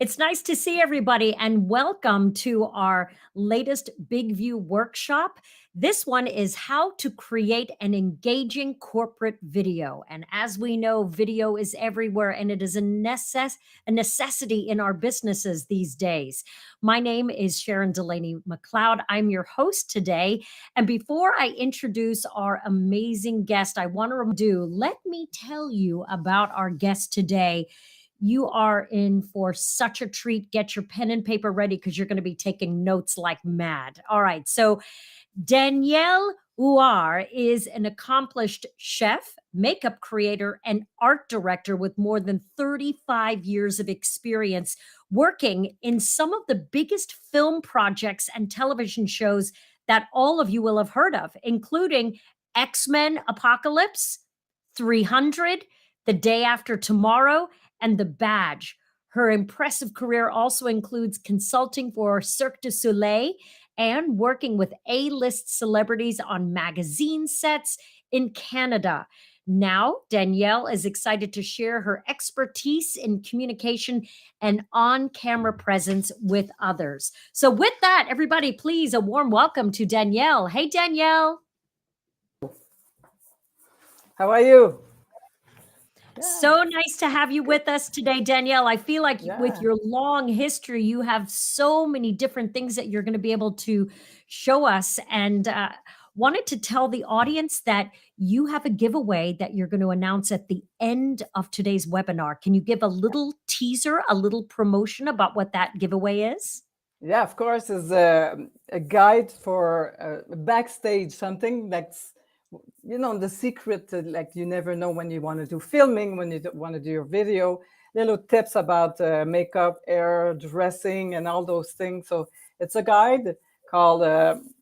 It's nice to see everybody and welcome to our latest Big View workshop. This one is how to create an engaging corporate video. And as we know, video is everywhere and it is a necessity in our businesses these days. My name is Sharon Delaney McLeod. I'm your host today. And before I introduce our amazing guest, I want to let me tell you about our guest today. You are in for such a treat. Get your pen and paper ready because you're going to be taking notes like mad. All right. So Danielle Huar is an accomplished chef, makeup creator, and art director with more than 35 years of experience working in some of the biggest film projects and television shows that all of you will have heard of, including X-Men Apocalypse, 300, The Day After Tomorrow, and The Badge. Her impressive career also includes consulting for Cirque du Soleil and working with A-list celebrities on magazine sets in Canada. Now, Danielle is excited to share her expertise in communication and on-camera presence with others. So with that, everybody, please, a warm welcome to Danielle. Hey, Danielle. How are you? So nice to have you with us today, Danielle. I feel like with your long history, you have so many different things that you're going to be able to show us, and wanted to tell the audience that you have a giveaway that you're going to announce at the end of today's webinar. Can you give a little teaser, a little promotion about what that giveaway is? Yeah, of course, it's a guide for backstage, something that's, you know, the secret, like you never know when you want to do filming, when you want to do your video, little tips about makeup, hair, dressing, and all those things. So it's a guide called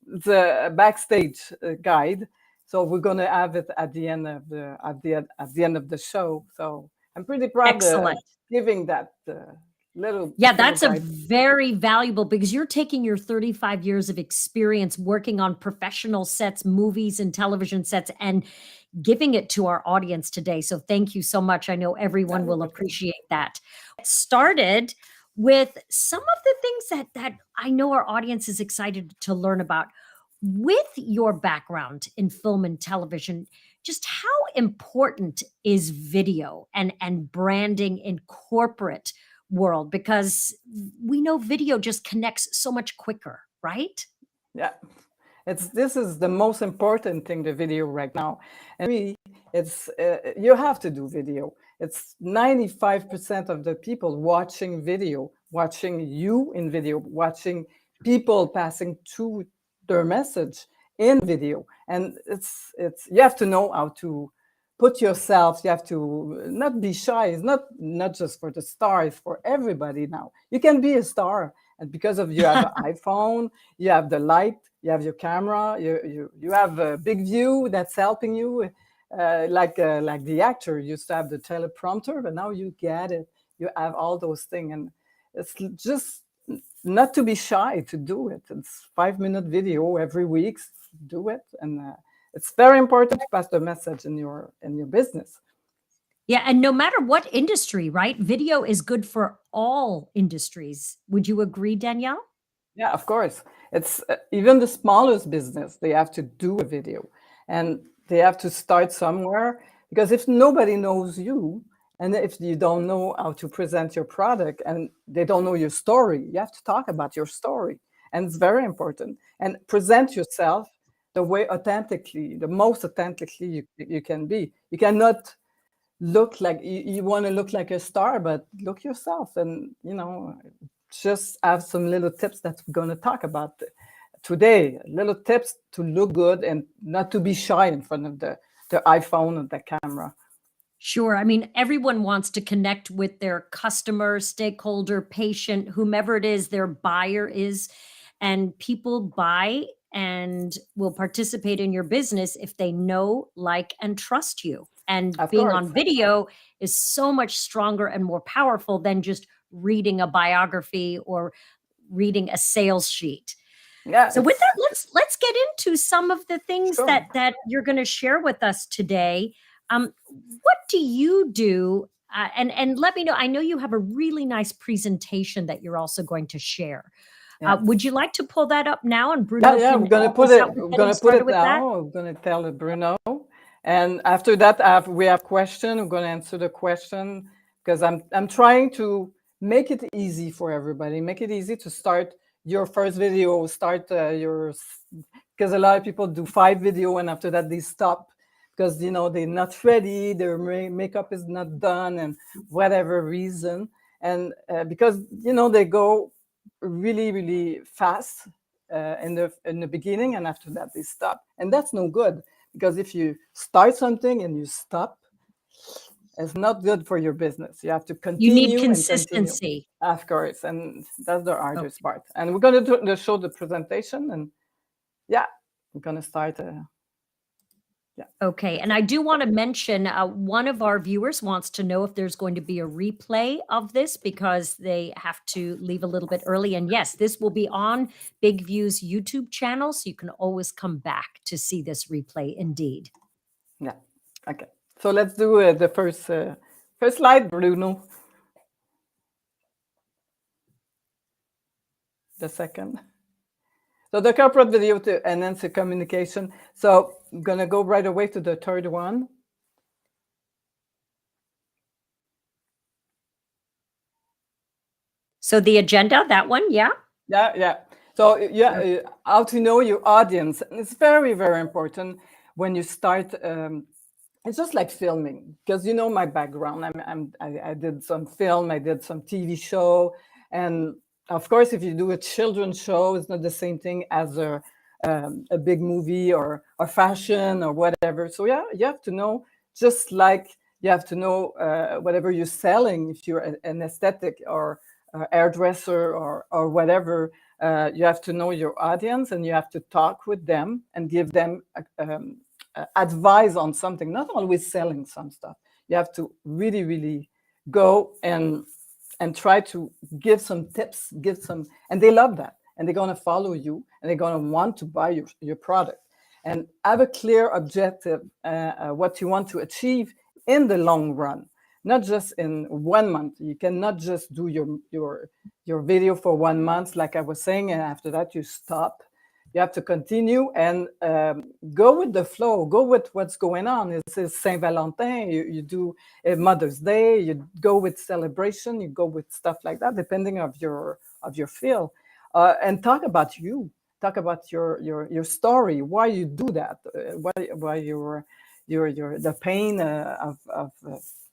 the backstage guide. So we're going to have it at the end of the end of the show. So I'm pretty proud of giving that that's a very valuable, because you're taking your 35 years of experience working on professional sets, movies and television sets, and giving it to our audience today. So thank you so much. I know everyone will appreciate that. It started with some of the things that I know our audience is excited to learn about. With your background in film and television, just how important is video and branding in corporate world? Because we know video just connects so much quicker, right? Yeah, this is the most important thing, the video right now. And it's you have to do video. It's 95% of the people watching video, watching you in video, watching people passing through their message in video. And it's you have to know how to put yourself, you have to not be shy. It's not just for the star, it's for everybody now. You can be a star, and because of you have an iPhone, you have the light, you have your camera, you have a big view that's helping you. Like the actor used to have the teleprompter, but now you get it. You have all those things, and it's just not to be shy to do it. It's 5-minute video every week. Do it, and it's very important to pass the message in your business. Yeah, and no matter what industry, right? Video is good for all industries. Would you agree, Danielle? Yeah, of course. It's even the smallest business, they have to do a video, and they have to start somewhere, because if nobody knows you, and if you don't know how to present your product, and they don't know your story, you have to talk about your story. And it's very important. And present yourself the way authentically, the most authentically you can be. You cannot look like, you want to look like a star, but look yourself, and, you know, just have some little tips that we're going to talk about today. Little tips to look good and not to be shy in front of the iPhone and the camera. Sure. I mean, everyone wants to connect with their customer, stakeholder, patient, whomever it is their buyer is. And people buy and will participate in your business if they know, like, and trust you. And being on video is so much stronger and more powerful than just reading a biography or reading a sales sheet. Yeah. So with that, let's get into some of the things that you're going to share with us today. What do you do And let me know. I know you have a really nice presentation that you're also going to share. Would Yes. you like to pull that up now? And Yeah, Bruno yeah, can we're gonna help put us it. out with We're getting gonna put started it with that. now. We're gonna tell Bruno, and after that, we have question. We're gonna answer the question because I'm trying to make it easy for everybody. Make it easy to start your first video. Start because a lot of people do 5 video and after that they stop because they're not ready. Their makeup is not done and whatever reason, and because they go really really fast in the beginning and after that they stop, and that's no good because if you start something and you stop, it's not good for your business. You have to You need continue and continue, consistency. of course, and that's the hardest Okay. part. And we're going to show the presentation, and yeah, we're going to start yeah, Okay. that's And it. I do want to mention one of our viewers wants to know if there's going to be a replay of this because they have to leave a little bit early. And yes, this will be on Big View's YouTube channel. So you can always come back to see this replay indeed. Yeah, okay, so let's do the first slide, Bruno. The second. So the corporate video to enhance the communication. So I'm going to go right away to the third one. So the agenda, that one, yeah. Yeah, yeah. So yeah, how to know your audience. And it's very, very important when you start. It's just like filming because my background. I did some film. I did some TV show, and of course, if you do a children's show, it's not the same thing as a big movie or fashion or whatever. So yeah, you have to know, just like you have to know whatever you're selling. If you're an aesthetic or hairdresser or whatever, you have to know your audience and you have to talk with them and give them advice on something, not always selling some stuff. You have to really, really go and try to give some tips, and they love that. And they're going to follow you and they're going to want to buy your product. And have a clear objective, what you want to achieve in the long run, not just in 1 month. You cannot just do your video for 1 month, like I was saying, and after that you stop. You have to continue and go with the flow, go with what's going on. It's Saint Valentin, you do Mother's Day, you go with celebration, you go with stuff like that, depending of your feel, and talk about you. Talk about your story, why you do that, why your the pain of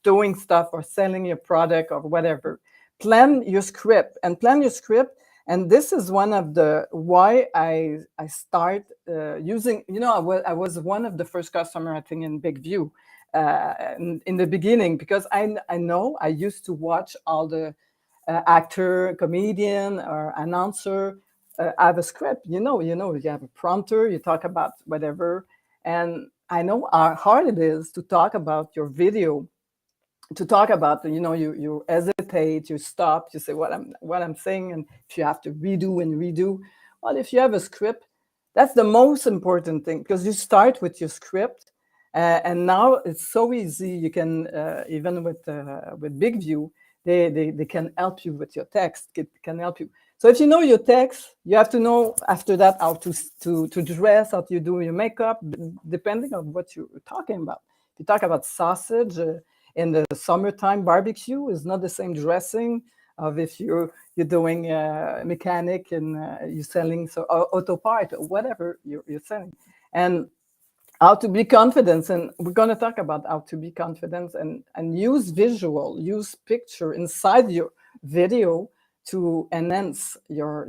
doing stuff or selling your product or whatever. Plan your script and plan your script. And this is one of the why I start using. I was one of the first customer, I think, in Big View in the beginning, because I know I used to watch all the actor, comedian, or announcer have a script. You have a prompter. You talk about whatever, and I know how hard it is to talk about your video, to talk about, you hesitate, you stop, you say what I'm saying, and if you have to redo. Well, if you have a script, that's the most important thing, because you start with your script, and now it's so easy. You can even with Big View, they can help you with your text. It can help you. So if you know your text, you have to know after that how to dress, how to do your makeup, depending on what you're talking about. If you talk about sausage, in the summertime, barbecue is not the same dressing of if you're doing mechanic and you're selling auto part or whatever you're selling. And how to be confident, and we're going to talk about how to be confident and use visual, use picture inside your video to enhance your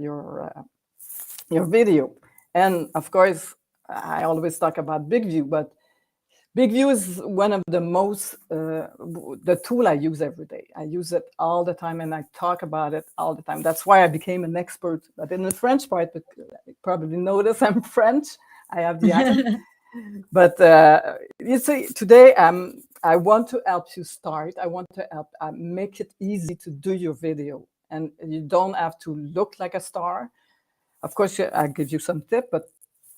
video. And of course, I always talk about Big View, but Big View is one of the most, the tool I use every day. I use it all the time and I talk about it all the time. That's why I became an expert. But in the French part, you probably notice I'm French. I have the accent. But you see, today I want to help you start. I want to help make it easy to do your video. And you don't have to look like a star. Of course, I give you some tip, but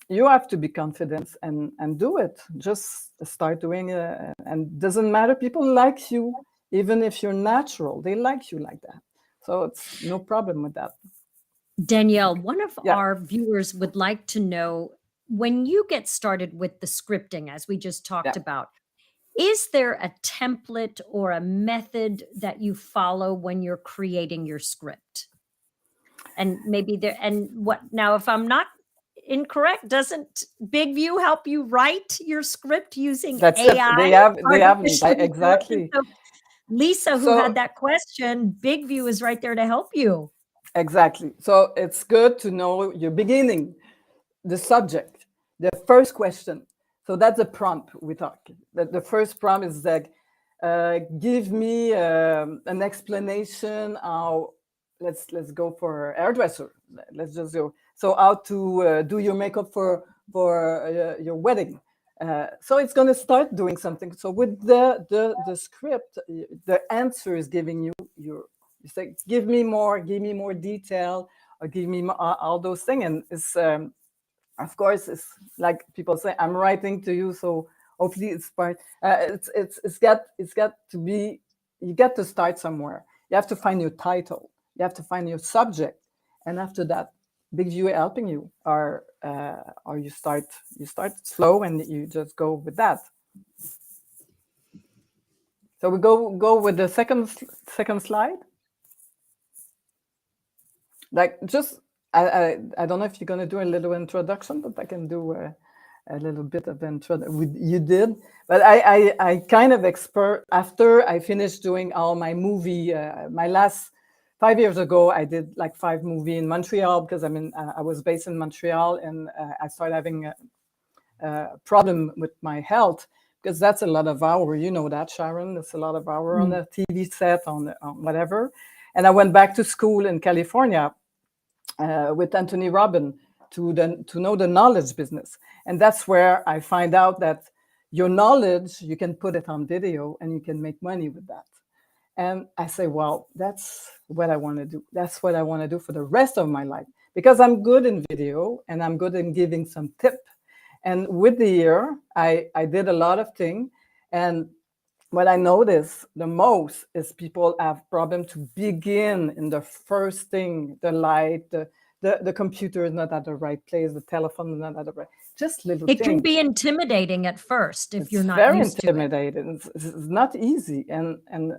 you have to be confident and do it. Just start doing it, and doesn't matter. People like you even if you're natural, they like you like that. So it's no problem with that. Danielle, one of Yeah, our viewers would like to know, when you get started with the scripting, as we just talked yeah. about, is there a template or a method that you follow when you're creating your script? And maybe there, and what now, if I'm not incorrect, doesn't Big View help you write your script using That's it. AI, They have artificial intelligence? exactly. So Lisa, who So had that question, Big View is right there to help you. exactly. So it's good to know your beginning, the subject, the first question. So that's a prompt we talk. The first prompt is like, give me an explanation how. Let's go for a hairdresser. Let's just go. So how to do your makeup for your wedding. So it's going to start doing something. So with the script, the answer is giving you your. You say, give me more detail, or give me all those things, and it's. Of course, it's like people say, I'm writing to you, so hopefully it's part. It's got to be. You get to start somewhere. You have to find your title. You have to find your subject, and after that, Big View helping you, or you start slow and you just go with that. So we go with the second slide. Like just I don't know if you're gonna do a little introduction, but I can do a little bit of introduction. You did, but I kind of expert after I finished doing all my movie. My last 5 years ago, I did like 5 movies in Montreal because I was based in Montreal, and I started having a problem with my health because that's a lot of hour. You know that, Sharon. That's a lot of hour on Mm. a TV set on whatever. And I went back to school in California with Anthony Robbins to know the knowledge business. And that's where I find out that your knowledge, you can put it on video and you can make money with that. And I say, well, that's what I want to do. That's what I want to do for the rest of my life because I'm good in video and I'm good in giving some tip. And with the year, I did a lot of things. And what I notice the most is people have problem to begin in the first thing, the light, the computer is not at the right place, the telephone is not at the right, just little It can things. be intimidating at first if you're It's not very used to it. intimidating. It's not easy. And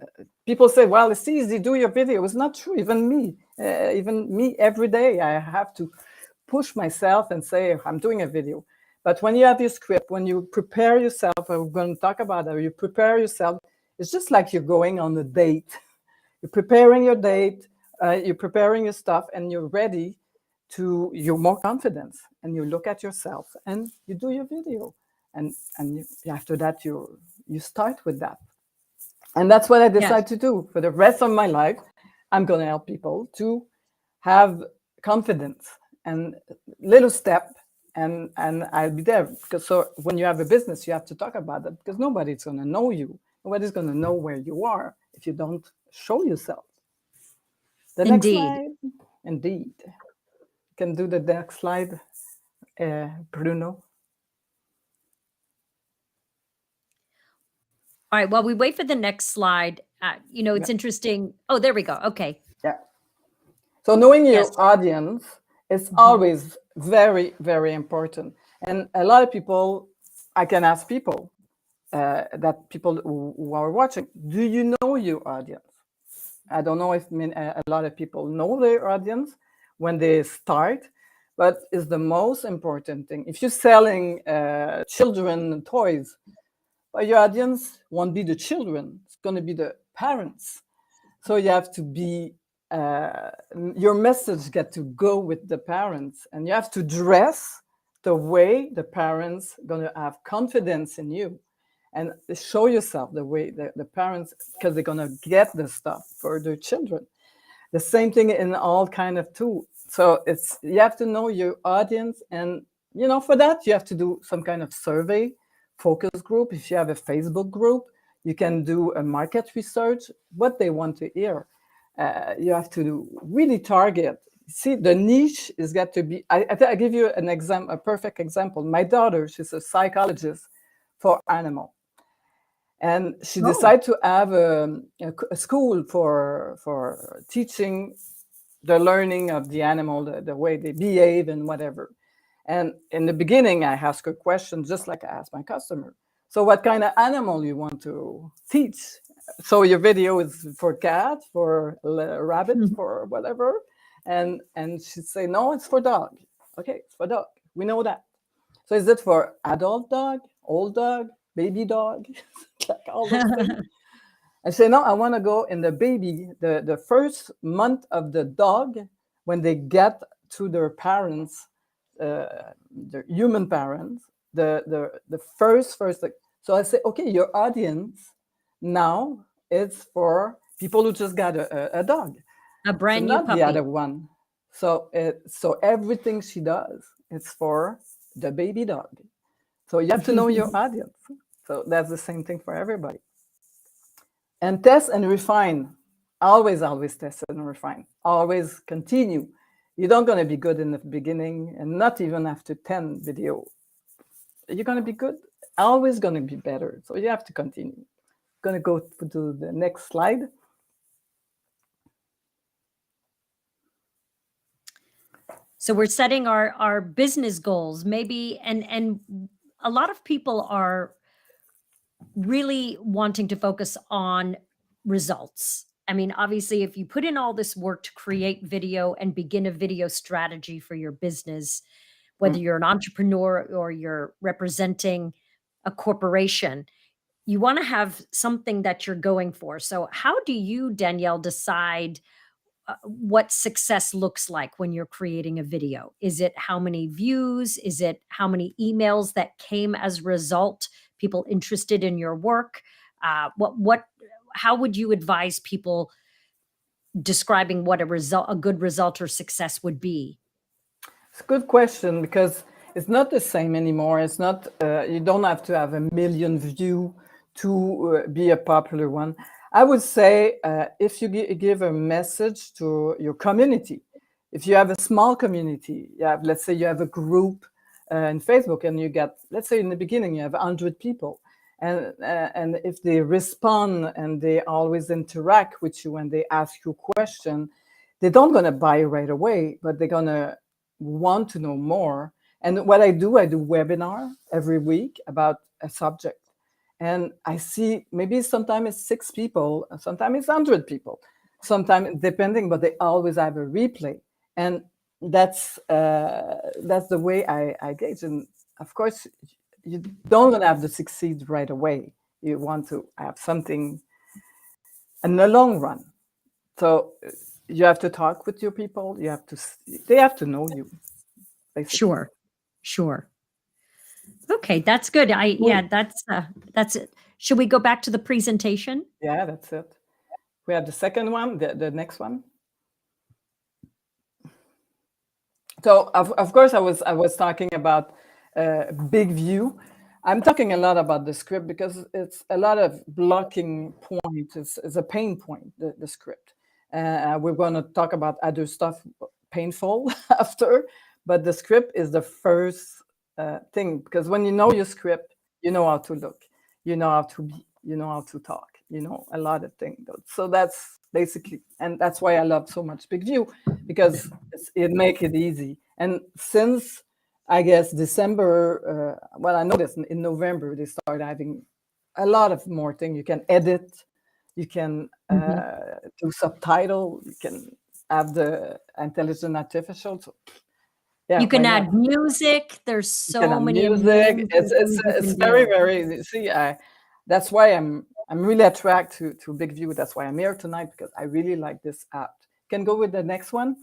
people say, well, it's easy, do your video. It's not true. Even me every day, I have to push myself and say, I'm doing a video. But when you have your script, when you prepare yourself, we're going to talk about that, you prepare yourself, it's just like you're going on a date. You're preparing your date, you're preparing your stuff, and you're more confident, and you look at yourself and you do your video. And after that, you start with that. And that's what I Yes. decided to do for the rest of my life. I'm going to help people to have confidence and little step, and I'll be there because so when you have a business, you have to talk about that because nobody's going to know you. Nobody's going to know where you are if you don't show yourself. The next Indeed. slide, indeed. You can do the next slide, Bruno. All right. While we wait for the next slide, it's Yeah. interesting. Oh, there we go. Okay. Yeah. So knowing Yes. your audience is Mhm. always very, very important. And a lot of people, I can ask people, that people who are watching, do you know your audience? I don't know if a lot of people know their audience when they start, but it's the most important thing. If you're selling children toys, well, your audience won't be the children, it's going to be the parents. So you have to be, your message get to go with the parents, and you have to dress the way the parents going to have confidence in you, and show yourself the way the parents, because they're going to get the stuff for their children. The same thing in all kind of tools. So you have to know your audience, and for that you have to do some kind of survey, focus group. If you have a Facebook group, you can do a market research, what they want to hear. You have to really target. See, the niche is got to be. I give you an example, a perfect example. My daughter, she's a psychologist for animal, And she Oh. decided to have a school for teaching the learning of the animal, the way they behave and whatever. And in the beginning, I asked her questions just like I asked my customer. So what kind of animal you want to teach? So your video is for cat, for rabbit, for whatever. And she'd say, no, it's for dog. Okay, it's for dog. We know that. So is it for adult dog, old dog, baby dog? Like all those things. I say, no, I want to go in the baby, the first month of the dog, when they get to their parents, their human parents, the first. So I say, okay, your audience now is for people who just got a dog. A So brand new not the other puppy. one. So so everything she does, it's for the baby dog. So you have to know your audience. So that's the same thing for everybody. And test and refine. Always, always test and refine. Always continue. You're not going to be good in the beginning, and not even after 10 video. You're going to be good. Always going to be better. So you have to continue. Going to go to the next slide. So we're setting our business goals, maybe, and a lot of people are really wanting to focus on results. I mean, obviously, if you put in all this work to create video and begin a video strategy for your business, whether you're an entrepreneur or you're representing a corporation, you want to have something that you're going for. So, how do you, Danielle, decide what success looks like when you're creating a video? Is it how many views? Is it how many emails that came as a result? People interested in your work? How would you advise people describing what a good result or success would be? It's a good question because it's not the same anymore. It's not, you don't have to have a million view to be a popular one. I would say if you give a message to your community, if you have a small community, let's say you have a group in Facebook and you get, let's say in the beginning, you have 100 people. And if they respond and they always interact with you and they ask you a question, they don't going to buy right away, but they're going to want to know more. And what I do webinar every week about a subject. And I see maybe sometimes it's 6 people, sometimes it's 100 people, sometimes depending, but they always have a replay. And that's the way I gauge. And of course, you don't want to have to succeed right away. You want to have something in the long run. So you have to talk with your people. They have to know you. Basically. Sure. Okay, that's good. Yeah, that's it. Should we go back to the presentation? Yeah, that's it. We have the second one, the next one. So of course I was talking about big view. I'm talking a lot about the script because it's a lot of blocking points. It's a pain point, the script. We're going to talk about other stuff painful after, but the script is the first thing, because when you know your script, you know how to look, you know how to be, you know how to talk, you know, a lot of things. So that's basically, and that's why I love so much Big View, because it makes it easy. And since I guess December, well, I noticed in November they start having a lot of more things. You can edit, you can do subtitle, you can have the intelligent artificial. So yeah, You can why add not? music. There's You can so have many music. amazing It's things you it's can very do. very. See, that's why I'm really attracted to Big View. That's why I'm here tonight, because I really like this app. Can go with the next one.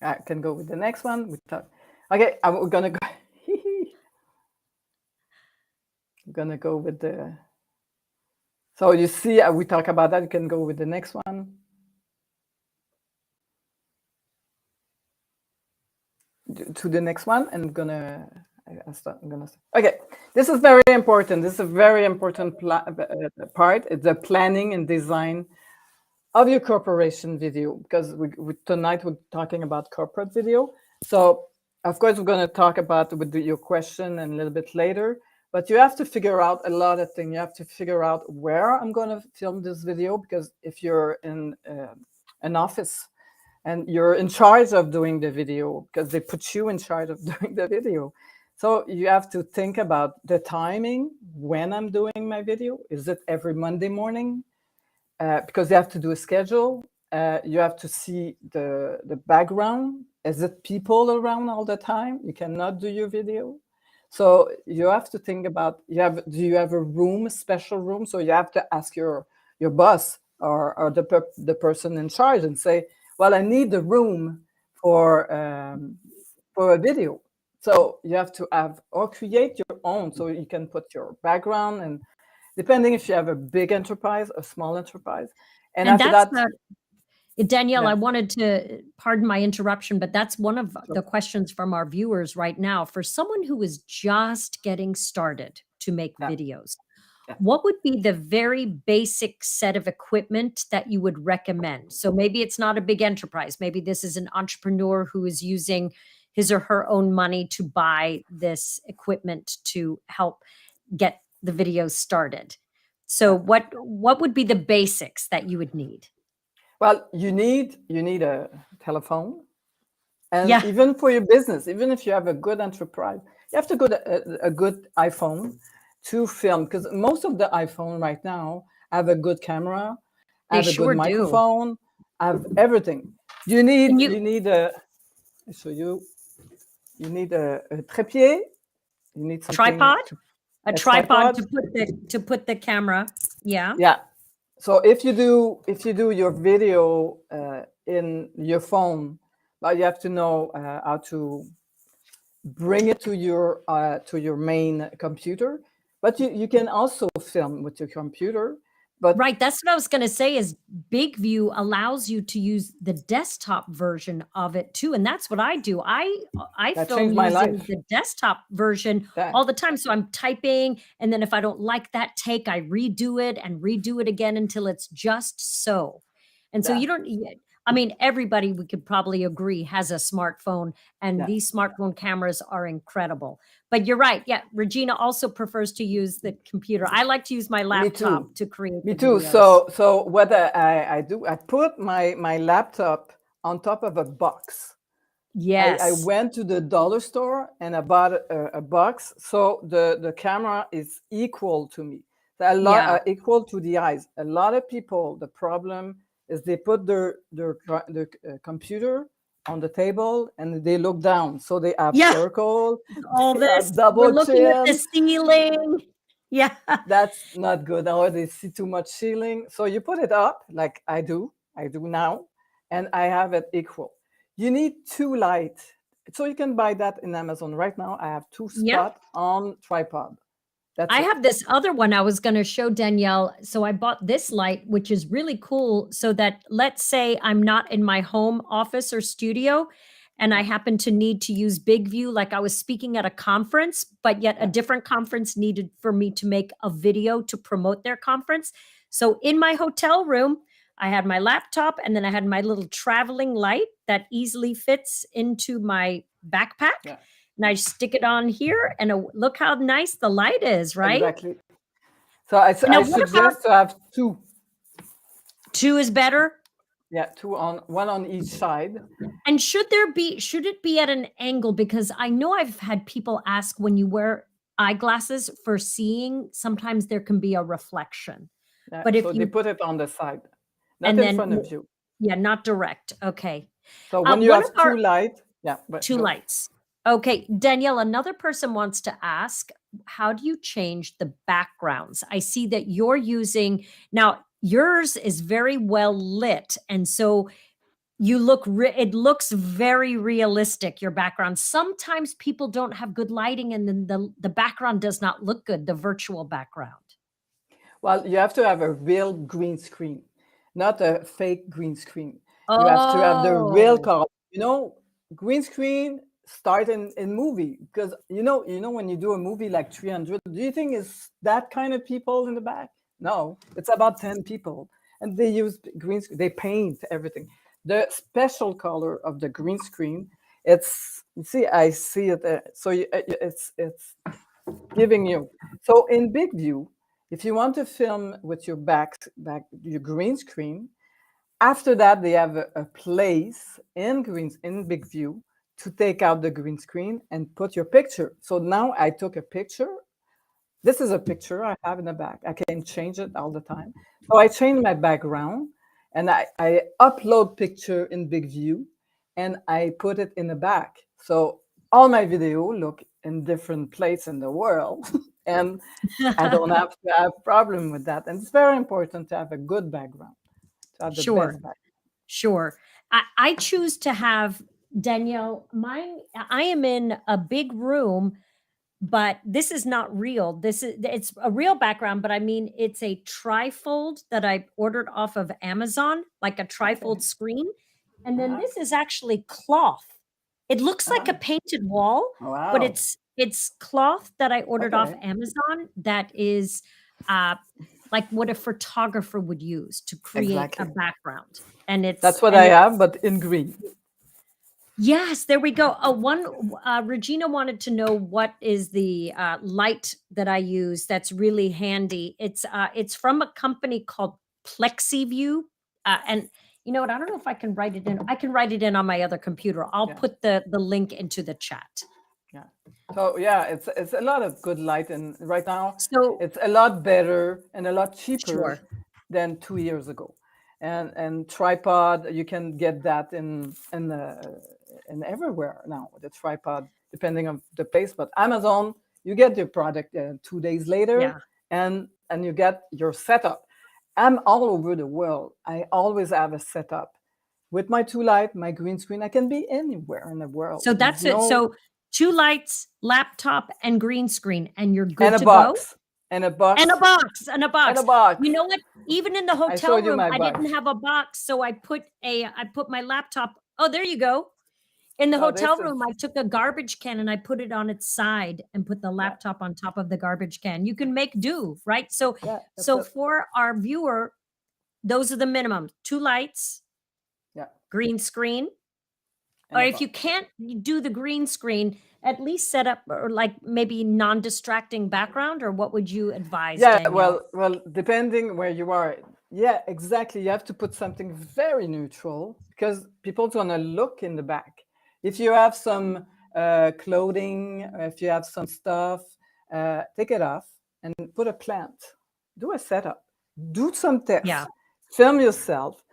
I can go with the next one. Okay, I'm gonna go. I'm gonna go with the. So you see, we talk about that. You can go with the next one. To the next one, and I'm gonna start. Okay, this is very important. This is a very important part. It's the planning and design of your corporation video, because tonight we're talking about corporate video. So of course we're going to talk about with your question and a little bit later, But you have to figure out a lot of things. You have to figure out where I'm going to film this video, because if you're in an office and you're in charge of doing the video, because they put you in charge of doing the video. So you have to think about the timing when I'm doing my video. Is it every Monday morning? Because you have to do a schedule. You have to see the background. Is it people around all the time? You cannot do your video. So you have to think about, do you have a room, a special room? So you have to ask your boss or the person in charge and say, well, I need the room for a video. So you have to have or create your own, so you can put your background, and depending if you have a big enterprise, a small enterprise. And after that's that, Danielle, yeah. I wanted to, pardon my interruption, but that's one of Sure. the questions from our viewers right now. For someone who is just getting started to make Yeah. videos, Yeah. what would be the very basic set of equipment that you would recommend? So maybe it's not a big enterprise. Maybe this is an entrepreneur who is using his or her own money to buy this equipment to help get the videos started. So Yeah. what would be the basics that you would need? Well, you need a telephone, and Yeah, even for your business, even if you have a good enterprise, you have to go to a good iPhone to film, because most of the iPhone right now have a good camera, they have a good sure do. microphone, have everything. You Can need a so you need a trépied. You need something tripod? to A a tripod tripod. to put the camera. Yeah. Yeah. So if you do your video in your phone, but you have to know how to bring it to your main computer. But you can also film with your computer. But Right, that's what I was gonna say is Big View allows you to use the desktop version of it too, and that's what I do. I that film changed my using life. the desktop version That all the time, so I'm typing, and then if I don't like that take, I redo it and redo it again until it's just so. And so you that don't I mean, everybody, we could probably agree, has a smartphone, and that. these smartphone cameras are incredible. But you're right. Yeah, Regina also prefers to use the computer. I like to use my Me too. laptop to create Me the too. videos. So what I do, I put my laptop on top of a box. I Yes. went to the dollar store and I bought a box, so the camera is equal to me. A lot Yeah. equal to the eyes. A lot of people, the problem is they put their computer on the table and they look down, so they have Yeah. circle, All they this, have we're double looking at the chin. ceiling. Yeah. That's not good. Or they see too much ceiling. So you put it up like I do now, and I have it equal. You need two light. So you can buy that in Amazon right now. I have two Yep. spot on tripod. That's I it. have this other one I was gonna show Danielle. So I bought this light, which is really cool, so that let's say I'm not in my home office or studio, and I Yeah, happen to need to use Big View, like I was speaking at a conference, but yet a yeah, different conference needed for me to make a video to promote their conference. So in my hotel room, I had my laptop, and then I had my little traveling light that easily fits into my backpack, yeah, and yeah. I stick it on here, and look how nice the light is, right? Exactly. So And now I what about suggest to have two. 2 is better? Yeah, two on one on each side. And should it be at an angle? Because I know I've had people ask when you wear eyeglasses for seeing, sometimes there can be a reflection. Yeah, But if so they you put it on the side, not and in then front of you. yeah, not direct, okay. So when you One of have our two light, yeah, but 2 go. lights. Okay, Danielle, another person wants to ask, how do you change the backgrounds? I see that you're using now yours is very well lit, and so you look it looks very realistic, your background. Sometimes people don't have good lighting and then the background does not look good, the virtual background. Well, you have to have a real green screen, not a fake green screen. You have to have the real Oh, color. Green screen start in movie, because when you do a movie like 300, do you think it's that kind of people in the back? No, it's about 10 people, and they use green screen. They paint everything. The special color of the green screen, it's you see, I see it. So it's giving you. So in big view, if you want to film with your your green screen, after that they have a place in big view to take out the green screen and put your picture. So now I took a picture. This is a picture I have in the back. I can change it all the time. So I change my background and I upload picture in big view and I put it in the back. So all my video look in different place in the world. And I don't have to have problem with that. And it's very important to have a good background, to have the Sure. best background. Sure. I choose to have Danielle, mine, I am in a big room, but this is not real. It's a real background, but I mean, it's a trifold that I ordered off of Amazon, like a Okay. trifold screen. And then Uh-huh. this is actually cloth. It looks like a Uh-huh. painted wall, but Wow. it's cloth that I ordered off Okay. Amazon that is uh like what a photographer would use to create a Exactly. background. And That's it's what and I it have, but in green. yes, there we go. Regina wanted to know what is the light that I use that's really handy. It's from a company called PlexiView. And you know what? I don't know if I can write it in. I can write it in on my other computer. I'll Yeah. put the link into the chat. Yeah. So yeah, it's a lot of good light, and right now So it's a lot better and a lot cheaper sure. than 2 years ago. And tripod, you can get that in everywhere now. The tripod, depending on the place, but Amazon, you get your product 2 days later, Yeah. and you get your setup. I'm all over the world. I always have a setup with my two light, my green screen. I can be anywhere in the world. So There's that's it. no So two lights, laptop, and green screen, and you're and good a to go. box and a box And a box, and a and a box. box. You know what? Even in the I hotel showed you room, my I box. didn't have a box, so I put my laptop. Oh, there you go. In the So hotel this is room, I took a garbage can and I put it on its side and put the yeah, laptop on top of the garbage can. You can make do, right? So yeah, that's so it. for our viewer, those are the minimum. Two lights, Yeah, green screen, or and a if you box. can't do the green screen, at least set up or like maybe non-distracting background, or what would you advise, Yeah, Danielle? well, depending where you are. Yeah, exactly. You have to put something very neutral because people's gonna look in the back. If you have some clothing, if you have some stuff, take it off and put a plant. Do a setup. Do some Yeah. tests. Film yourself.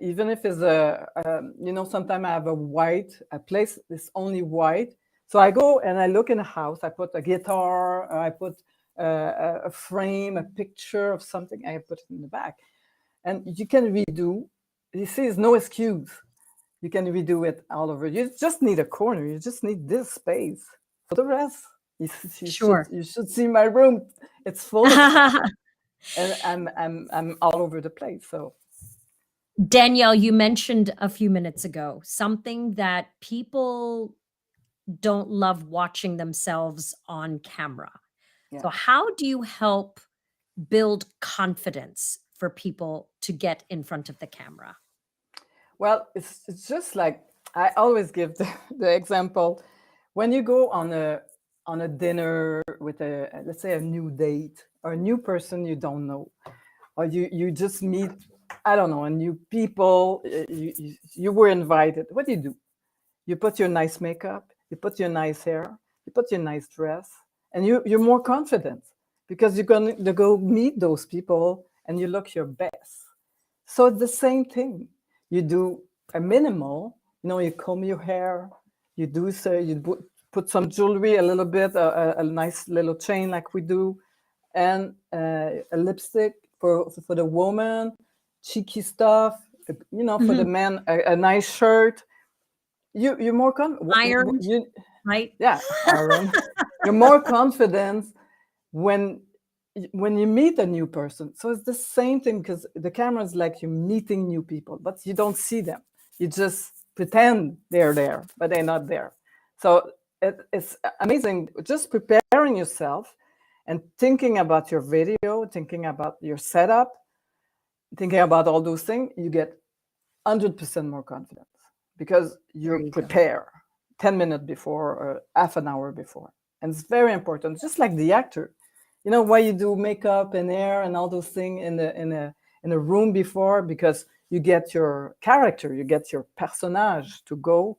Even if it's sometimes I have a place that's only white. So I go and I look in a house. I put a guitar. I put a frame, a picture of something. I put it in the back, and you can redo. You see, there's no excuse. You can redo it all over. You just need a corner. You just need this space. For the rest, Sure. you should see my room. It's full of stuff, and I'm all over the place. So Danielle, you mentioned a few minutes ago something that people don't love watching themselves on camera. yeah. So, how do you help build confidence for people to get in front of the camera? Well, it's just like I always give the example when you go on a dinner with a let's say a new date or a new person you don't know, or you just meet I don't know a new people. You were invited. What do? You put your nice makeup, you put your nice hair, you put your nice dress, and you're more confident because you're going to go meet those people and you look your best. So it's the same thing. You do a minimal, you comb your hair, you do so, put some jewelry, a little bit, a nice little chain like we do, and a lipstick for the woman, cheeky stuff. For the Mhm. man, a nice shirt. You're more Ironed, you right? yeah, Aaron. You're more confident when when you meet a new person. So it's the same thing because the camera is like you're meeting new people, but you don't see them. You just pretend they're there, but they're not there. So it's amazing. Just preparing yourself and thinking about your video, thinking about your setup, thinking about all those things, you get 100% more confidence because There you're you go. prepared 10 minutes before or half an hour before. and it's very important. Just like the actor, you know why you do makeup and hair and all those things in a room before, because you get your character, you get your personage to go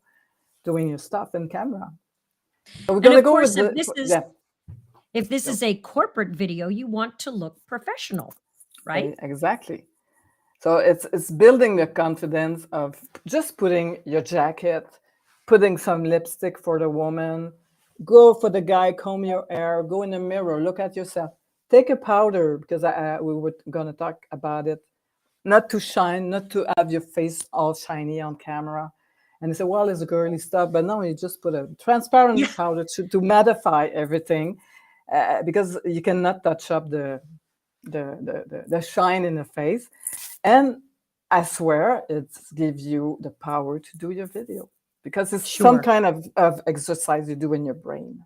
doing your stuff in camera. So we're And gonna of go course, with the yeah. if this So, is a corporate video, you want to look professional, right? exactly. So it's building the confidence of just putting your jacket, putting some lipstick for the woman, go for the guy, comb your hair, go in the mirror, look at yourself, take a powder, because we were gonna talk about it, not to shine, not to have your face all shiny on camera. And they say, well, it's girly stuff, but no, you just put a Yeah, transparent powder to mattify everything, because you cannot touch up the shine in the face. And I swear it gives you the power to do your video, because it's some sure, kind of exercise you do in your brain.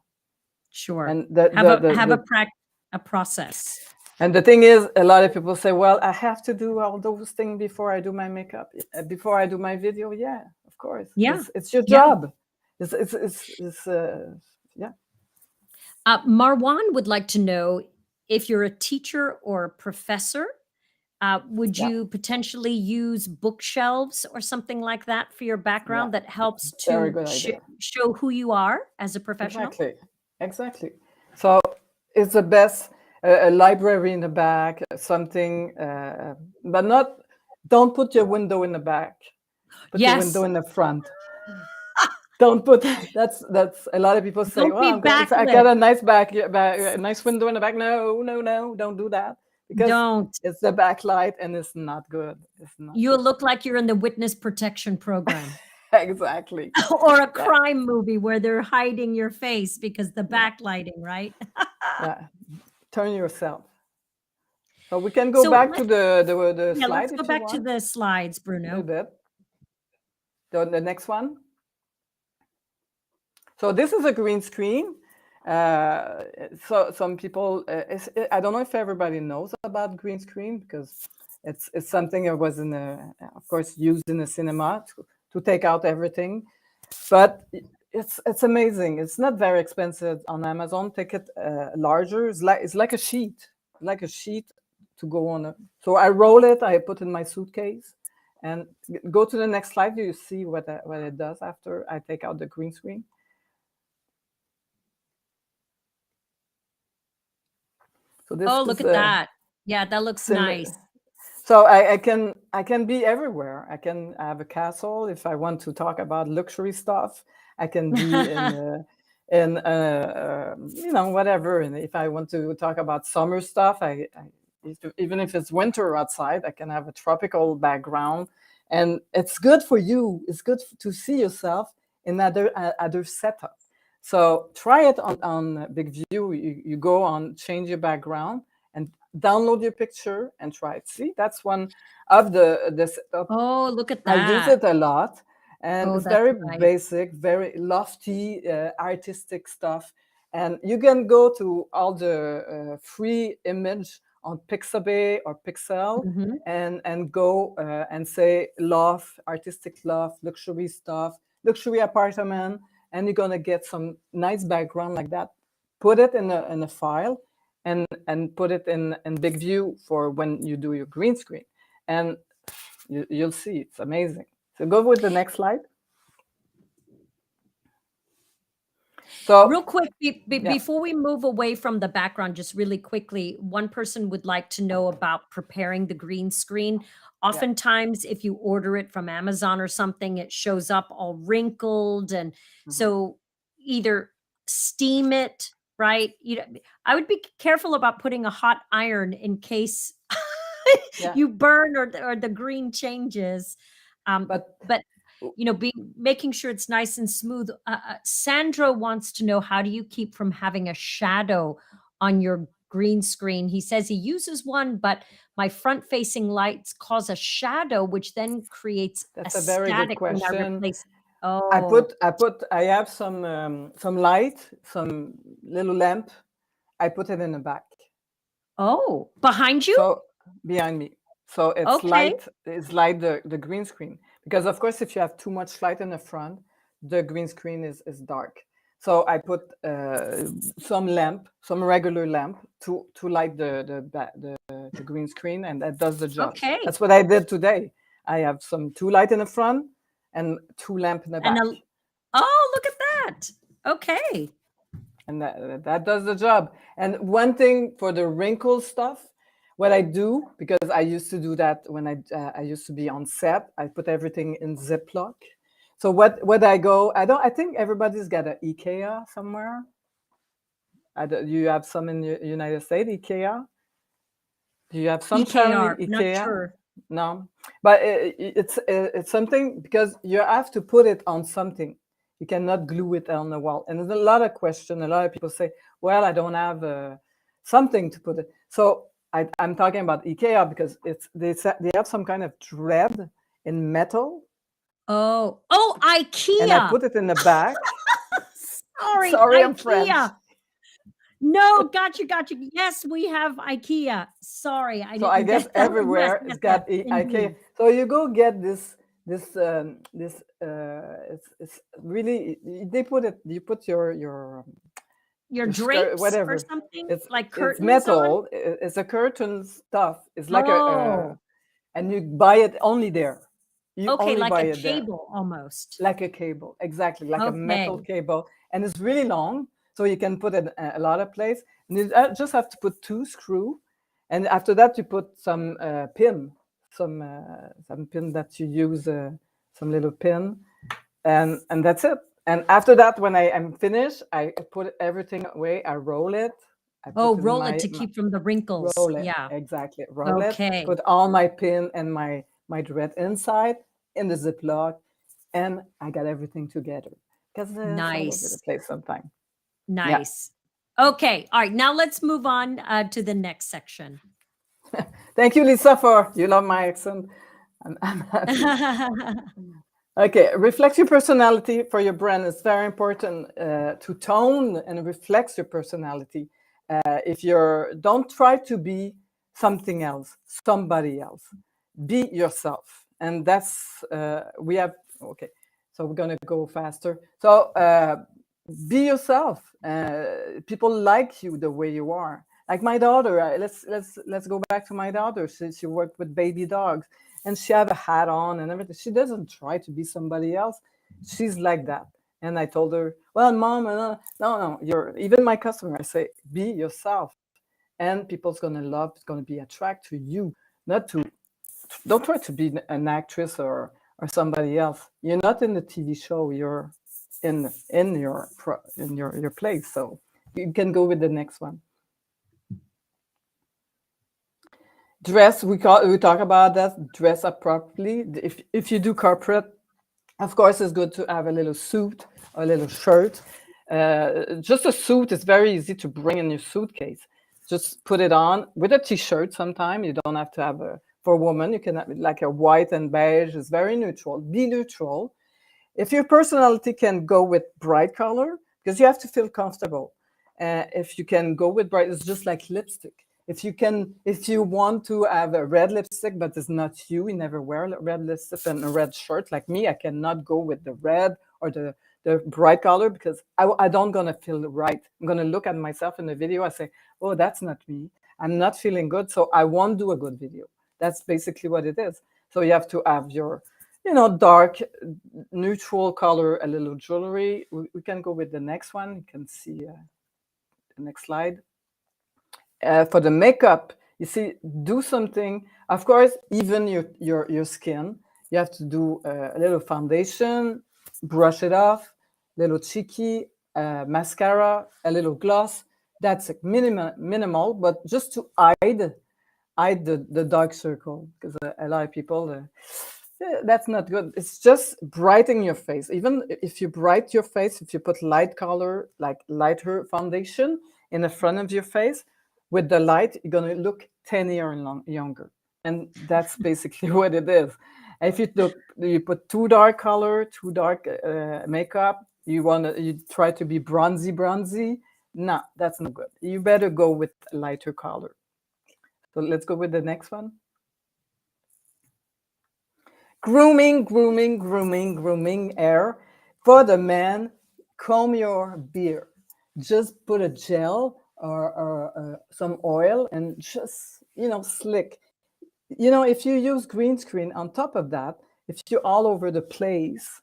sure. And the, Have the, a the, have the a process. and the thing is, a lot of people say, well, I have to do all those things before I do my makeup, before I do my video. Yeah, of course. Yeah, It's your yeah. job. It's yeah. Marwan would like to know if you're a teacher or a professor, would Yeah, you potentially use bookshelves or something like that for your yeah. background that helps Very to good idea. show who you are as a professional? Exactly. Exactly. So it's the best, a library in the back, something, but not, don't put your window in the back, put your window Yes. in the front. Don't put that's a lot of people say, Don't well, be I got backlit. a nice a nice window in the back. No, no, no, don't do that, because Don't. it's the backlight and it's not good. It's not You'll good. look like you're in the witness protection program Exactly. or a Yeah, crime movie where they're hiding your face because the yeah, backlighting, right? yeah. Turn yourself. So we can go So back to the yeah, slide let's go if you back to want, the slides, a little Bruno. bit. The next one. So this is a green screen. So some people, I don't know if everybody knows about green screen, because it's something that was of course, used in the cinema to take out everything. But it's amazing. It's not very expensive on Amazon. Take it larger. It's like a sheet to go on. So I roll it. I put in my suitcase, and go to the next slide. You see what it does after I take out the green screen. So this Oh, is look at that. Yeah, that looks nice. similar. So I can be everywhere. I can have a castle if I want to talk about luxury stuff. I can be in whatever. And if I want to talk about summer stuff, even if it's winter outside, I can have a tropical background, and it's good for you. It's good to see yourself in other setup. So try it on Big View. You go on change your background and download your picture and try it. See, that's one of the setup. Oh, look at I use that. it a lot, and Oh, it's that's very nice. basic, very lofty, artistic stuff. And you can go to all the free image on Pixabay or Pixel, Mhm. and go and say loft, artistic loft, luxury stuff, luxury apartment, and you're gonna get some nice background like that. Put it in a file, and put it in big view for when you do your green screen, and you'll see it's amazing. So go with the next slide. So Real quick, yeah, before we move away from the background, just really quickly, one person would like to know about preparing the green screen. yeah. Oftentimes, if you order it from Amazon or something, it shows up all wrinkled. And Mhm. so either steam it, right? I would be careful about putting a hot iron in case Yeah, you burn or the green changes. but But making sure it's nice and smooth. Sandro wants to know, how do you keep from having a shadow on your green screen? He says he uses one, but my front facing lights cause a shadow, which then creates a that's a very good static when I question. replace. Oh, I have some light, some little lamp. I put it in the back. oh, behind you? So behind me. So Okay. it's light the green screen. Because of course, if you have too much light in the front, the green screen is dark. So I put some lamp, some regular lamp to light the green screen, and that does the job. Okay. That's what I did today. I have two light in the front and two lamp in the And back. oh, look at that. Okay. And that does the job. And one thing for the wrinkle stuff, what I do, because I used to do that when I used to be on set, I put everything in Ziploc. So what I think everybody's got an IKEA somewhere. You have some in the United States, IKEA? Do you have some EKR, family not IKEA? sure. No, but it's something because you have to put it on something. You cannot glue it on the wall. And there's a lot of questions. A lot of people say, "Well, I don't have something to put it." So I'm talking about IKEA because they have some kind of thread in metal, Oh, and I IKEA. put it in the back. Sorry, Sorry, I'm French. IKEA. No, gotcha. Yes, we have IKEA. Sorry, I So I didn't guess get that. everywhere Yes, it's got yes, IKEA. indeed. So you go get this it's really they put it you put Your your skirt drapes or whatever. something like It's curtains on? metal. It's a curtain stuff. It's like Oh, and you buy it only there. You okay, only like buy a it there. cable almost. Like a cable, exactly, like a metal Okay. cable, and it's really long, so you can put it a lot of place. And you just have to put two screw, and after that you put some some pin that you use, some little pin, and that's it. And after that, when I am finished, I put everything away. I roll it. I Oh, put in roll it to keep from the wrinkles. roll it Yeah. exactly. Roll it. Okay. Put all my pin and my thread inside in the Ziploc, and I got everything together because it's all over the Nice. place sometimes. Yeah. Nice. Okay. All right. Now let's move on to the next section. Thank you, Lisa, for you love my accent. I'm happy. Okay, reflect your personality for your brand. It's very important to tone and reflect your personality. If you're, don't try to be something else, somebody else. Be yourself, and that's we have. Okay, so we're gonna go faster. So be yourself. People like you the way you are. Like my daughter. Let's go back to my daughter. She worked with baby dogs, and she have a hat on and everything. She doesn't try to be somebody else. She's like that. And I told her, well, mom, no, you're even my customer. I say, be yourself, and people's gonna love. It's gonna be attracted to you, not to. Don't try to be an actress or somebody else. You're not in the TV show. You're in your place. So you can go with the next one. Dress. We talk about that. Dress up properly. If you do corporate, of course, it's good to have a little suit or a little shirt. Just a suit is very easy to bring in your suitcase. Just put it on with a t-shirt. Sometimes you don't have to have for a woman. You can have like a white and beige. It's very neutral. Be neutral. If your personality can go with bright color, because you have to feel comfortable. If you can go with bright, it's just like lipstick. If you want to have a red lipstick, but it's not you never wear a red lipstick and a red shirt like me, I cannot go with the red or the bright color because I don't gonna feel right. I'm gonna look at myself in the video. I say, oh, that's not me. I'm not feeling good, so I won't do a good video. That's basically what it is. So you have to have your, dark, neutral color, a little jewelry. We can go with the next one. You can see the next slide. For the makeup, you see, do something. Of course, even your skin, you have to do a little foundation, brush it off, little cheeky, mascara, a little gloss. That's like minimal, but just to hide the dark circle because a lot of people. That's not good. It's just brighten your face. Even if you bright your face, if you put light color, like lighter foundation in the front of your face, with the light, you're gonna look 10 years younger. And that's basically what it is. If you put too dark color, too dark makeup, you try to be bronzy. No, that's not good. You better go with lighter color. So let's go with the next one. Grooming hair for the man. comb your beard. Just put a gel or some oil and just, slick. If you use green screen on top of that, if you're all over the place,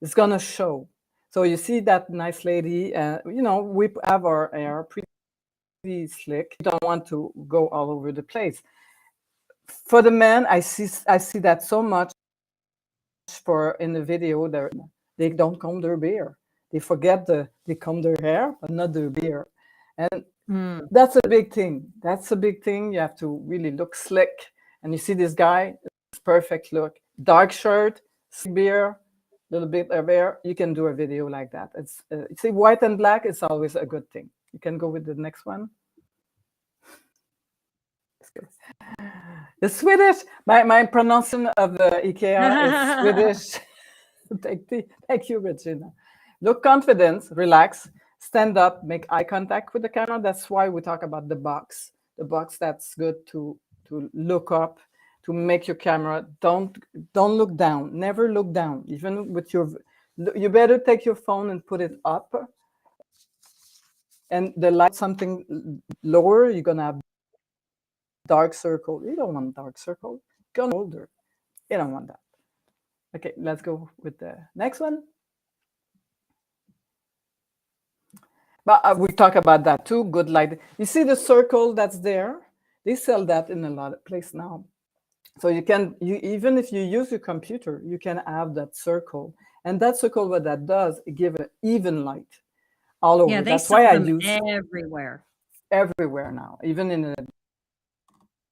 it's going to show. So you see that nice lady, we have our hair pretty slick. You don't want to go all over the place. For the men, I see that so much for in the video. They don't comb their beard. They forget they comb their hair, but not their beard. And that's a big thing. That's a big thing. You have to really look slick. And you see this guy, it's perfect look. Dark shirt, beard, little bit of hair. You can do a video like that. It's see, white and black is always a good thing. You can go with the next one. The Swedish, my pronunciation of the IKEA is Swedish. Thank you, Regina. Look confident, relax, stand up, make eye contact with the camera. That's why we talk about the box. The box that's good to look up, to make your camera. Don't look down. Never look down. Even with you better take your phone and put it up. And the light something lower, you're gonna have dark circle. You don't want dark circle. Go older. You don't want that. Okay, let's go with the next one. But we talk about that too. Good light. You see the circle that's there? They sell that in a lot of places now. So even if you use your computer, you can have that circle. And that circle, what that does, it gives an even light all over. Yeah, that's why I use everywhere. Everywhere now, even in a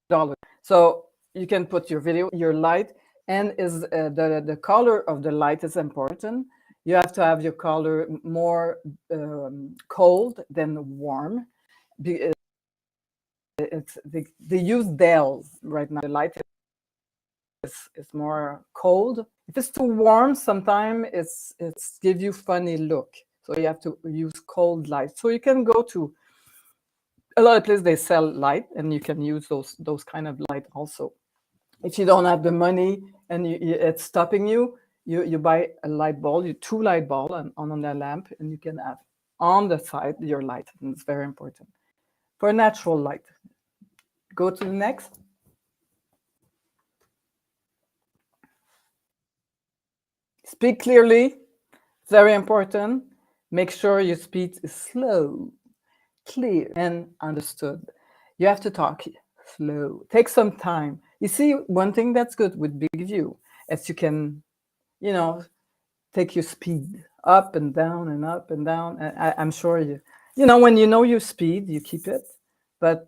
dollar. So you can put your video, your light, and the color of the light is important. You have to have your color more cold than warm. They use Dell right now. The light is more cold. If it's too warm, sometimes it's give you funny look. So you have to use cold light. So you can go to a lot of places they sell light, and you can use those kind of light also. If you don't have the money and it's stopping you, you buy a light bulb, two light bulb on the lamp, and you can have on the side your light. And it's very important for natural light. Go to the next. Speak clearly. Very important. Make sure your speech is slow, clear, and understood. You have to talk slow. Take some time. You see, one thing that's good with Big View is you can, take your speed up and down and up and down. I'm sure when you know your speed, you keep it. But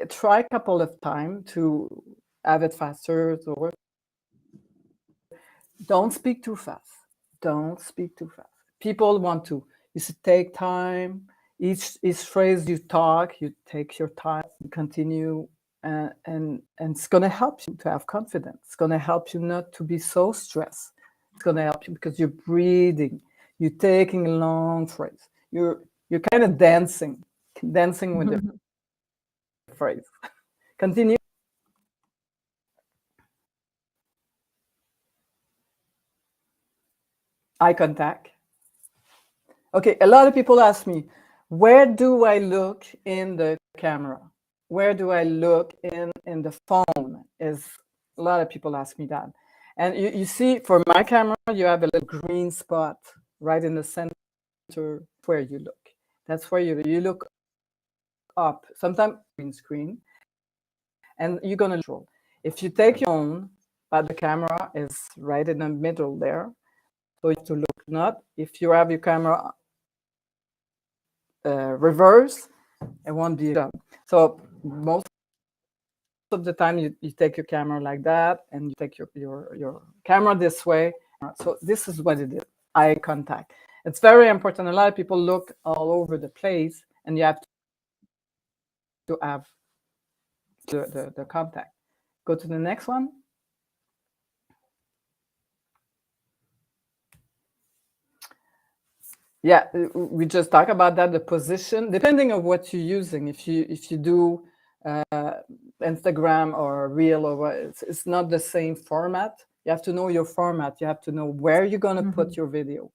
try a couple of times to have it faster. Or don't speak too fast. Don't speak too fast. People want to. You should take time. Each phrase you talk, you take your time, you continue, and it's going to help you to have confidence. It's going to help you not to be so stressed. It's going to help you because you're breathing. You're taking a long phrase. You're kind of dancing with the phrase. Continue. Eye contact. Okay, a lot of people ask me, where do I look in the camera? Where do I look in the phone? A lot of people ask me that. And you see, for my camera, you have a little green spot right in the center where you look. That's where you look up, sometimes green screen, and you're going to control. If you take your phone, but the camera is right in the middle there, so you have to look not. If you have your camera reverse, it won't be done. So most of the time you take your camera like that, and you take your camera this way. So this is what it is, eye contact. It's very important. A lot of people look all over the place, and you have to have the contact. Go to the next one. Yeah, we just talked about that, the position, depending on what you're using. If you do Instagram or Reel or what, it's not the same format. You have to know your format. You have to know where you're going to put your video.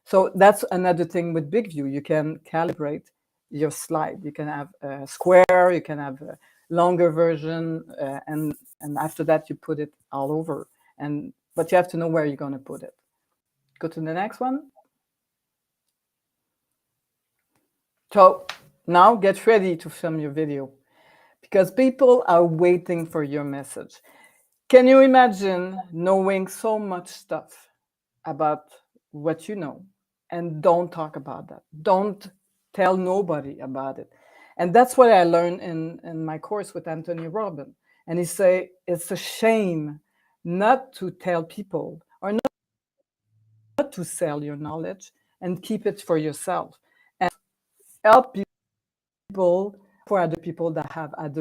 So that's another thing with Big View. You can calibrate your slide. You can have a square, you can have a longer version, and after that you put it all over. But you have to know where you're going to put it. Go to the next one. So now get ready to film your video because people are waiting for your message. Can you imagine knowing so much stuff about what you know and don't talk about that? Don't tell nobody about it. And that's what I learned in my course with Anthony Robbins. And he say it's a shame not to tell people or not to sell your knowledge and keep it for yourself and help people for other people that have other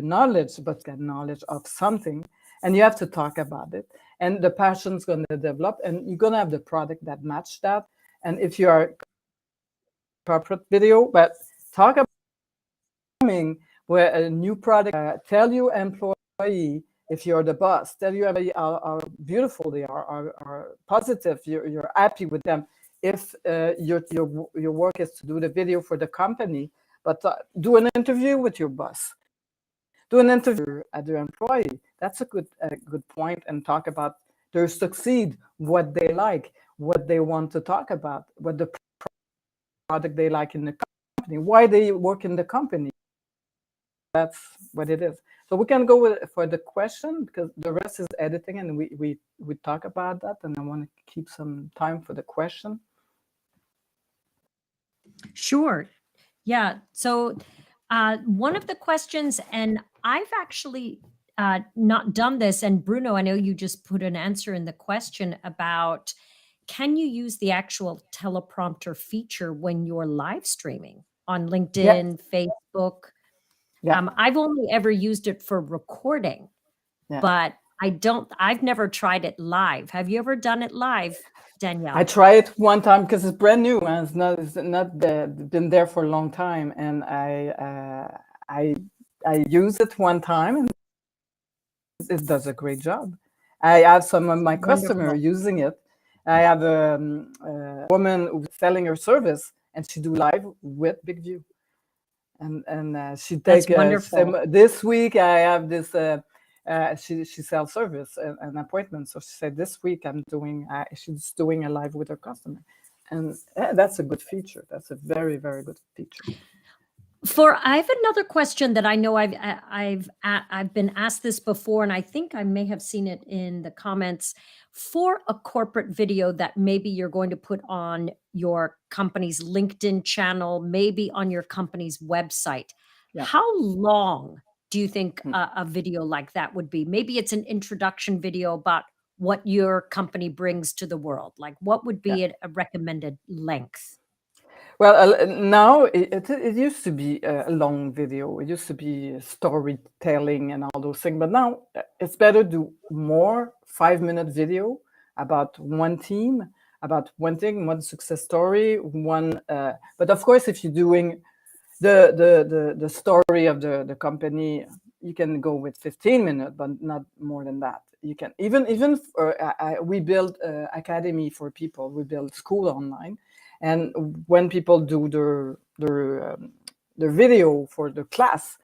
knowledge, but get knowledge of something, and you have to talk about it. And the passion's going to develop, and you're going to have the product that match that. And if you are corporate video, but talk about where a new product, tell your employee if you're the boss, tell your employee how beautiful they are positive, you're happy with them. If your work is to do the video for the company, but do an interview with your boss. Do an interview at their employee. That's a good point, and talk about their succeed, what they like, what they want to talk about, what the product they like in the company, why they work in the company. That's what it is. So we can go for the question because the rest is editing, and we talk about that, and I want to keep some time for the question. Sure. Yeah. So one of the questions, and I've actually not done this, and Bruno, I know you just put an answer in the question about, can you use the actual teleprompter feature when you're live streaming on LinkedIn, Facebook? I've only ever used it for recording, but I've never tried it live. Have you ever done it live, Danielle? I tried it one time because it's brand new and it's not been there for a long time, and I use it one time and it does a great job. I have some of my customers using it. I have a woman who's selling her service, and she do live with Big View, and she take this week I have this. She sells service and appointments. So she said this week she's doing a live with her customer, and that's a good feature. That's a very, very good feature. I have another question that I know I've been asked this before, and I think I may have seen it in the comments. For a corporate video that maybe you're going to put on your company's LinkedIn channel, maybe on your company's website, how long do you think a video like that would be? Maybe it's an introduction video about what your company brings to the world. Like, what would be a recommended length? Well, now it used to be a long video. It used to be storytelling and all those things. But now it's better to do more 5-minute video about one team, about one thing, one success story, one. But of course, if you're doing the story of the company, you can go with 15 minutes, but not more than that. You can even we build academy for people. We build school online. And when people do their video for the class,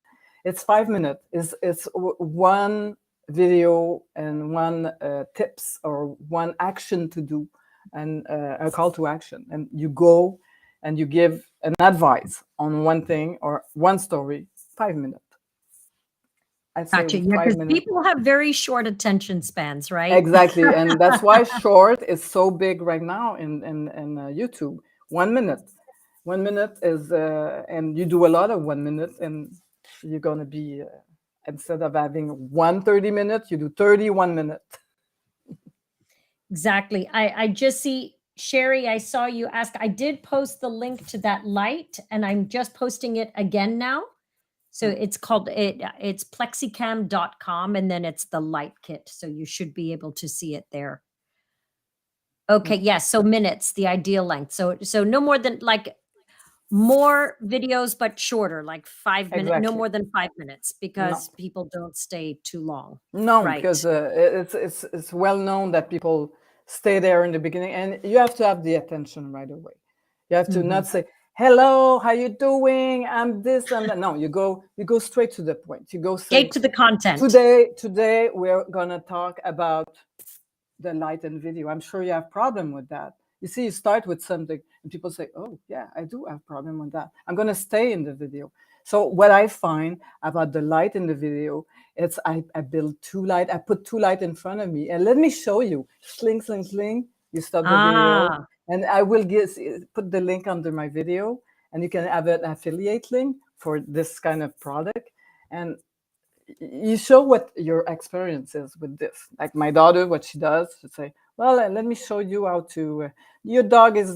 it's 5 minutes. It's one video and one tips or one action to do, and a call to action. And you go and you give an advice on one thing or one story. 5 minutes. Gotcha. Yeah, because people have very short attention spans, right? Exactly, and that's why short is so big right now in YouTube. 1 minute. 1 minute is, and you do a lot of 1 minute, and you're going to be, instead of having 130 minutes, you do 31 minutes. Exactly. I just see, Sherry, I saw you ask, I did post the link to that light, and I'm just posting it again now. So it's called, it's plexicam.com, and then it's the light kit. So you should be able to see it there. Okay. Yes. So minutes, the ideal length. So no more than, like, more videos, but shorter, like 5 minutes, no more than 5 minutes, because people don't stay too long. No, because it's well known that people stay there in the beginning, and you have to have the attention right away. You have to Mhm. not say, hello, how you doing? I'm this and that. No, you go straight to the point. You go say, Get to the content. today we're gonna talk about the light and video. I'm sure you have problem with that. You see, you start with something and people say, oh yeah, I do have problem with that. I'm going to stay in the video. So what I find about the light in the video, it's I build two light, I put two light in front of me and let me show you. Sling, sling, sling. You stop the video Ah, and I will put the link under my video and you can have an affiliate link for this kind of product. And you show what your experience is with this. Like my daughter, what she does, she say, well, let me show you how to, your dog is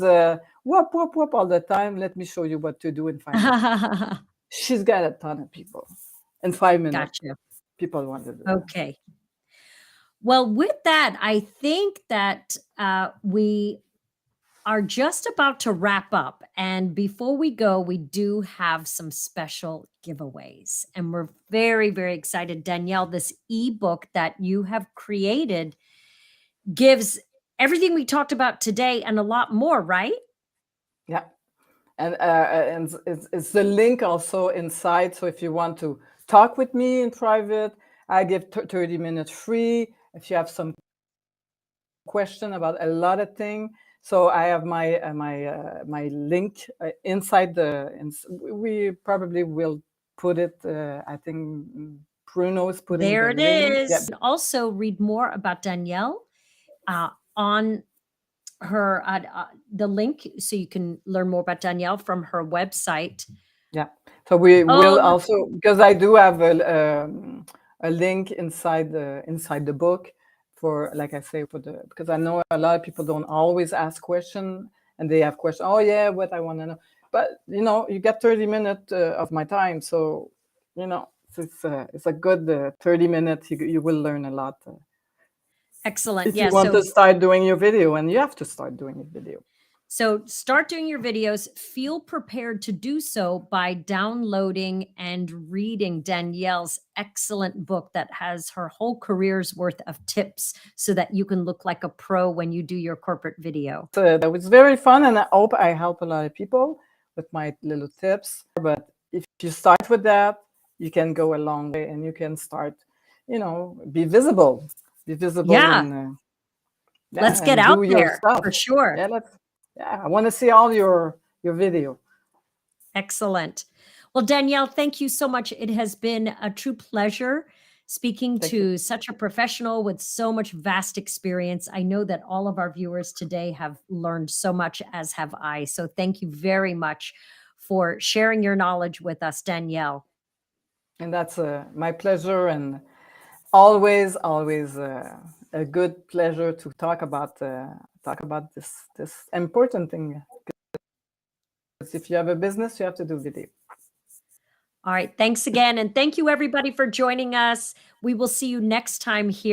whoop, whoop, whoop all the time. Let me show you what to do in 5 minutes. She's got a ton of people. In 5 minutes, gotcha. people want to do that. Okay. Well, with that, I think that we are just about to wrap up. And before we go, we do have some special giveaways. And we're very, very excited. Danielle, this ebook that you have created gives everything we talked about today and a lot more, right? Yeah. And it's the link also inside. So if you want to talk with me in private, I give 30 minutes free. If you have some question about a lot of things, so I have my link inside we probably will put it. I think Bruno is putting There the it link. Yeah, is. Also, read more about Danielle on her the link, so you can learn more about Danielle from her website. yeah. So we will Oh, also, because I do have a link inside the book for, like I say, for the, because I know a lot of people don't always ask questions and they have questions. Oh yeah, what I want to know. But you get 30 minutes of my time, so it's a good 30 minutes. You will learn a lot excellent. if you Yeah. want to start doing your video, and you have to start doing your video. So start doing your videos. Feel prepared to do so by downloading and reading Danielle's excellent book that has her whole career's worth of tips so that you can look like a pro when you do your corporate video. So that was very fun, and I hope I help a lot of people with my little tips. But if you start with that, you can go a long way, and you can start, be visible, Yeah. and Let's get and out do your there stuff. for sure. I want to see all your video. Excellent. Well, Danielle, thank you so much. It has been a true pleasure speaking Thank you. to such a professional with so much vast experience. I know that all of our viewers today have learned so much, as have I. So thank you very much for sharing your knowledge with us, Danielle. And that's my pleasure, and always a good pleasure to talk about this important thing. Because if you have a business, you have to do video. All right. Thanks again. And thank you, everybody, for joining us. We will see you next time here.